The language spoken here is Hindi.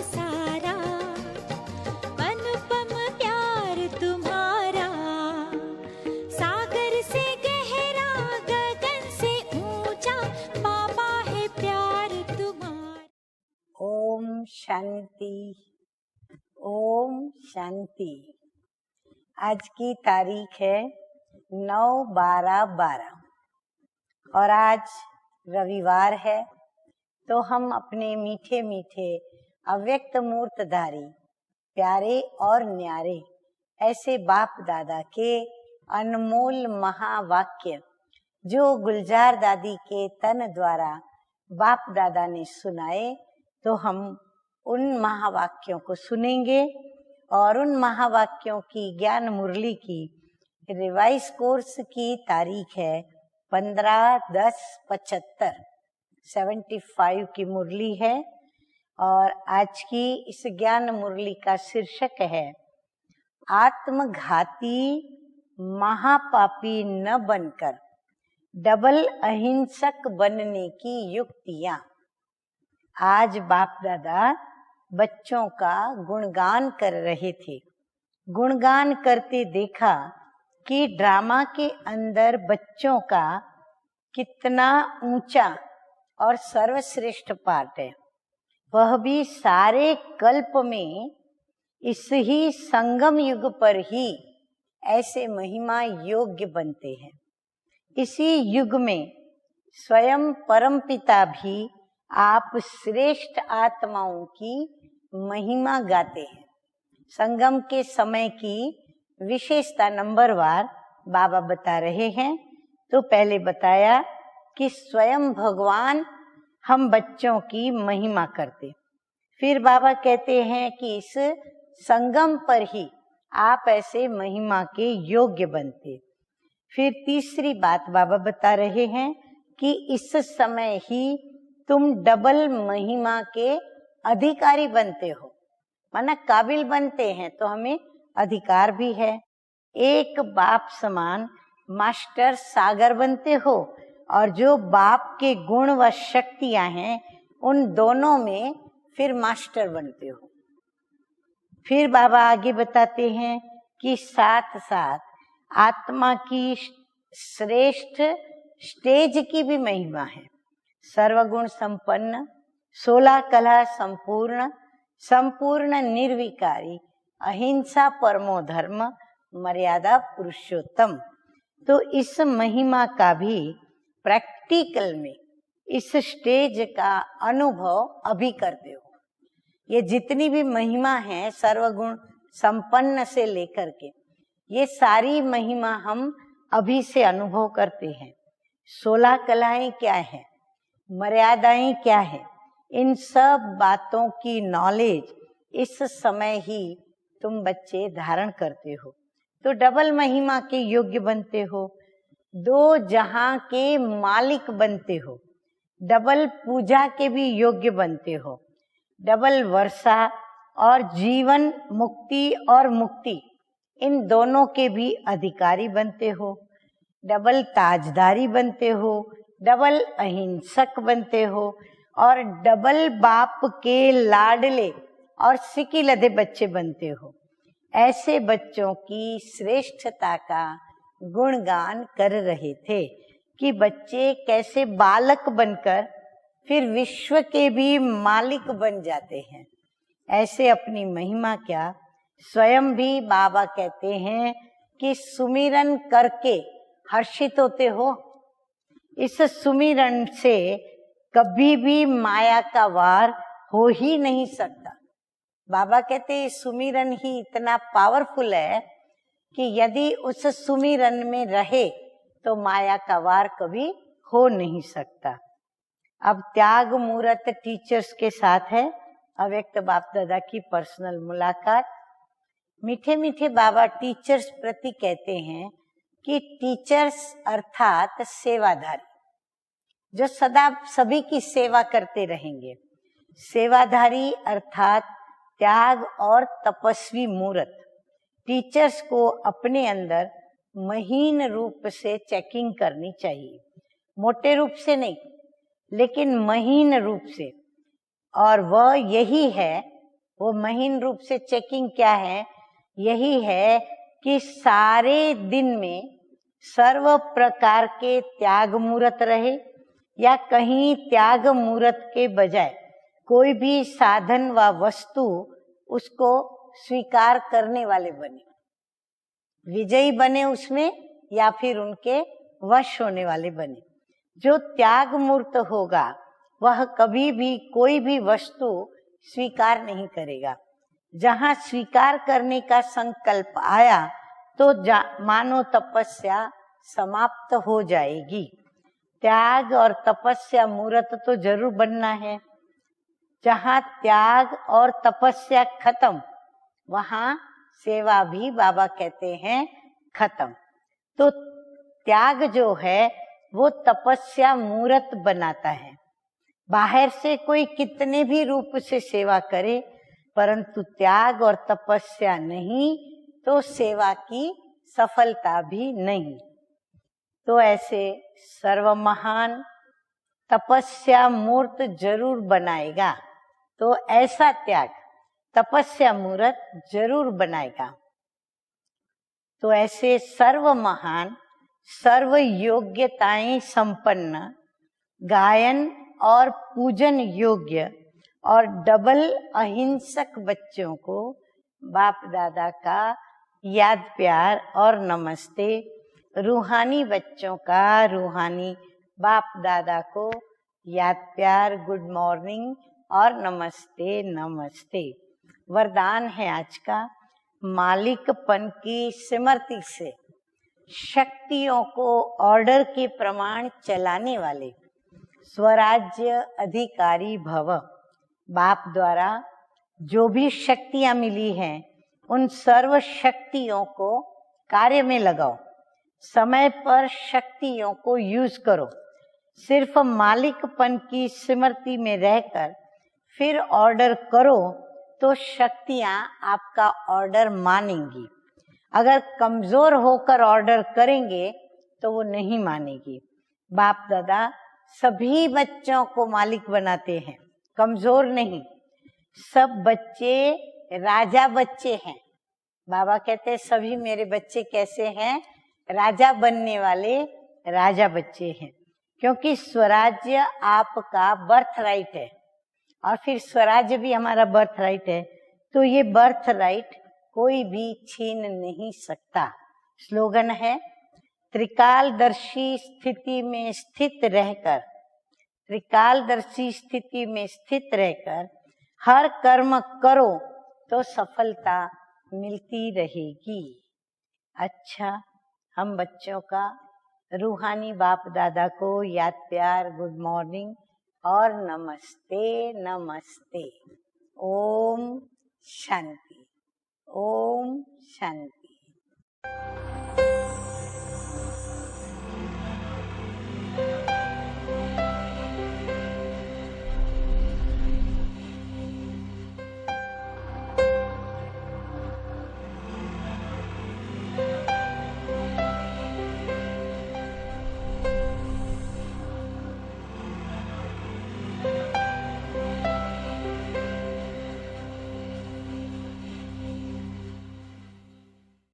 सारा, अनुपम प्यार तुम्हारा, सागर से गहरा गगन से ऊंचा, बाबा है प्यार तुम्हारा। ओम शांति, ओम शांति। आज की तारीख है 9/12/12 और आज रविवार है। तो हम अपने मीठे मीठे अव्यक्त मूर्तधारी प्यारे और न्यारे ऐसे बाप दादा के अनमोल महावाक्य जो गुलजार दादी के तन द्वारा बाप दादा ने सुनाए, तो हम उन महावाक्यों को सुनेंगे और उन महावाक्यों की ज्ञान मुरली की रिवाइज कोर्स की तारीख है 15/10/75, 75 की मुरली है। और आज की इस ज्ञान मुरली का शीर्षक है आत्मघाती महापापी न बनकर डबल अहिंसक बनने की युक्तियां। आज बाप दादा बच्चों का गुणगान कर रहे थे। गुणगान करते देखा कि ड्रामा के अंदर बच्चों का कितना ऊंचा और सर्वश्रेष्ठ पार्ट है, वह भी सारे कल्प में इस ही संगम युग पर ही ऐसे महिमा योग्य बनते हैं। इसी युग में स्वयं परमपिता भी आप श्रेष्ठ आत्माओं की महिमा गाते हैं। संगम के समय की विशेषता नंबरवार बाबा बता रहे हैं। तो पहले बताया कि स्वयं भगवान हम बच्चों की महिमा करते, फिर बाबा कहते हैं कि इस संगम पर ही आप ऐसे महिमा के योग्य बनते। फिर तीसरी बात बाबा बता रहे हैं कि इस समय ही तुम डबल महिमा के अधिकारी बनते हो, माना काबिल बनते हैं, तो हमें अधिकार भी है। एक बाप समान मास्टर सागर बनते हो और जो बाप के गुण व शक्तियां हैं उन दोनों में फिर मास्टर बनते हो। फिर बाबा आगे बताते हैं कि साथ साथ आत्मा की श्रेष्ठ स्टेज की भी महिमा है। सर्वगुण संपन्न, 16 कला संपूर्ण, संपूर्ण निर्विकारी, अहिंसा परमो धर्म, मर्यादा पुरुषोत्तम। तो इस महिमा का भी प्रैक्टिकल में इस स्टेज का अनुभव अभी करते हो। ये जितनी भी महिमा है सर्वगुण संपन्न से लेकर के, ये सारी महिमा हम अभी से अनुभव करते हैं। 16 कलाएं क्या है, मर्यादाएं क्या है, इन सब बातों की नॉलेज इस समय ही तुम बच्चे धारण करते हो, तो डबल महिमा के योग्य बनते हो, 2 जहां के मालिक बनते हो, डबल पूजा के भी योग्य बनते हो, डबल वर्षा और जीवन मुक्ति और मुक्ति इन दोनों के भी अधिकारी बनते हो, डबल ताजदारी बनते हो, डबल अहिंसक बनते हो और डबल बाप के लाडले और सिकी लदे बच्चे बनते हो। ऐसे बच्चों की श्रेष्ठता का गुणगान कर रहे थे कि बच्चे कैसे बालक बनकर फिर विश्व के भी मालिक बन जाते हैं। ऐसे अपनी महिमा क्या, स्वयं भी बाबा कहते हैं कि सुमिरन करके हर्षित होते हो। इस सुमिरन से कभी भी माया का वार हो ही नहीं सकता। बाबा कहते हैं सुमिरन ही इतना पावरफुल है कि यदि उस सुमिरन में रहे तो माया का वार कभी हो नहीं सकता। अब त्याग मूर्त टीचर्स के साथ है अव्यक्त बाप दादा की पर्सनल मुलाकात। मीठे मीठे बाबा टीचर्स प्रति कहते हैं कि टीचर्स अर्थात सेवाधारी, जो सदा सभी की सेवा करते रहेंगे। सेवाधारी अर्थात त्याग और तपस्वी मूर्त। टीचर्स को अपने अंदर महीन रूप से चेकिंग करनी चाहिए, मोटे रूप से नहीं लेकिन महीन रूप से। और वह यही है वो महीन रूप से चेकिंग क्या है? यही है कि सारे दिन में सर्व प्रकार के त्याग मूर्त रहे, या कहीं त्याग मूर्त के बजाय कोई भी साधन व वस्तु उसको स्वीकार करने वाले बने, विजयी बने उसमें, या फिर उनके वश होने वाले बने। जो त्याग मूर्त होगा वह कभी भी कोई भी वस्तु स्वीकार नहीं करेगा। जहाँ स्वीकार करने का संकल्प आया तो मानो तपस्या समाप्त हो जाएगी। त्याग और तपस्या मूर्त तो जरूर बनना है। जहाँ त्याग और तपस्या खत्म, वहाँ सेवा भी बाबा कहते हैं खत्म। तो त्याग जो है वो तपस्या मूर्त बनाता है। बाहर से कोई कितने भी रूप से सेवा करे, परंतु त्याग और तपस्या नहीं तो सेवा की सफलता भी नहीं। तो ऐसे सर्व महान तपस्या मूर्त जरूर बनाएगा, तो ऐसा त्याग तपस्या मूर्त जरूर बनाएगा। तो ऐसे सर्व महान सर्व योग्यताएं संपन्न, गायन और पूजन योग्य और डबल अहिंसक बच्चों को बाप दादा का याद प्यार और नमस्ते। रूहानी बच्चों का रूहानी बाप दादा को याद प्यार, गुड मॉर्निंग और नमस्ते नमस्ते। वरदान है आज का, मालिकपन की स्मृति से शक्तियों को ऑर्डर के प्रमाण चलाने वाले स्वराज्य अधिकारी भव। बाप द्वारा जो भी शक्तियां मिली हैं उन सर्व शक्तियों को कार्य में लगाओ। समय पर शक्तियों को यूज करो। सिर्फ मालिकपन की स्मृति में रहकर फिर ऑर्डर करो तो शक्तियां आपका ऑर्डर मानेंगी। अगर कमजोर होकर ऑर्डर करेंगे तो वो नहीं मानेगी। बाप दादा सभी बच्चों को मालिक बनाते हैं, कमजोर नहीं। सब बच्चे राजा बच्चे हैं। बाबा कहते हैं सभी मेरे बच्चे कैसे हैं? राजा बनने वाले राजा बच्चे हैं, क्योंकि स्वराज्य आपका बर्थ राइट है और फिर स्वराज्य भी हमारा बर्थ राइट है। तो ये बर्थ राइट कोई भी छीन नहीं सकता। स्लोगन है, त्रिकालदर्शी स्थिति में स्थित रहकर, त्रिकालदर्शी स्थिति में स्थित रहकर हर कर्म करो तो सफलता मिलती रहेगी। अच्छा, हम बच्चों का रूहानी बाप दादा को याद प्यार, गुड मॉर्निंग और नमस्ते नमस्ते। ओम शांति, ओम शांति।